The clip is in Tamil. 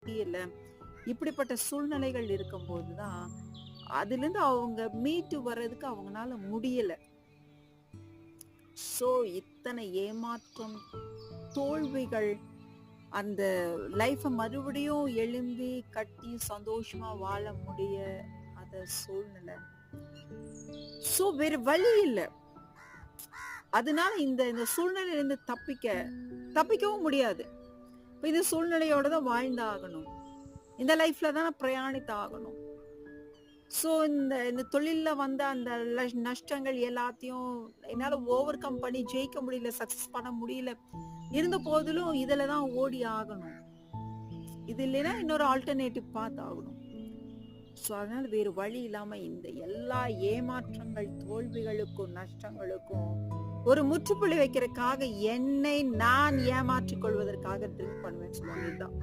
முடியல. இப்படிப்பட்ட சூழ்நிலைகள் இருக்கும்போதுதான் அதிலிருந்து அவங்க மீட்டு வர்றதுக்கு அவங்கனால முடியல. சோ இத்தனை ஏமாற்றம், தோல்விகள், அந்த லைஃப மறுபடியும் எழும்பி கட்டி சந்தோஷமா வாழ முடியாத சூழ்நிலை. சோ வேற வழி இல்ல. அதனால இந்த இந்த சூழ்நிலையில இருந்து தப்பிக்கவும் முடியாது. இப்ப இந்த சூழ்நிலையோட தான் வாழ்ந்தாகணும். இந்த லைஃப்ல தான் பிரயாணித்தாகணும். சோ இந்த இந்த தொழில்ல வந்த அந்த நஷ்டங்கள் எல்லாத்தையும் என்னால ஓவர் கம் பண்ணி ஜெயிக்க முடியல, சக்சஸ் பண்ண முடியல. இருந்த போதிலும் இதுல தான் ஓடி ஆகணும். இது இல்லைன்னா இன்னொரு ஆல்டர்னேட்டிவ் பாத் ஆகணும். சோ அதனால வேறு வழி இல்லாம இந்த எல்லா ஏமாற்றங்கள், தோல்விகளுக்கும் நஷ்டங்களுக்கும் ஒரு முற்றுப்புள்ளி வைக்கிறதுக்காக என்னை நான் ஏமாற்றிக் கொள்வதற்காக ட்ரிங்க் பண்ணுவேன்னு சொல்லுவாங்க. இதுதான்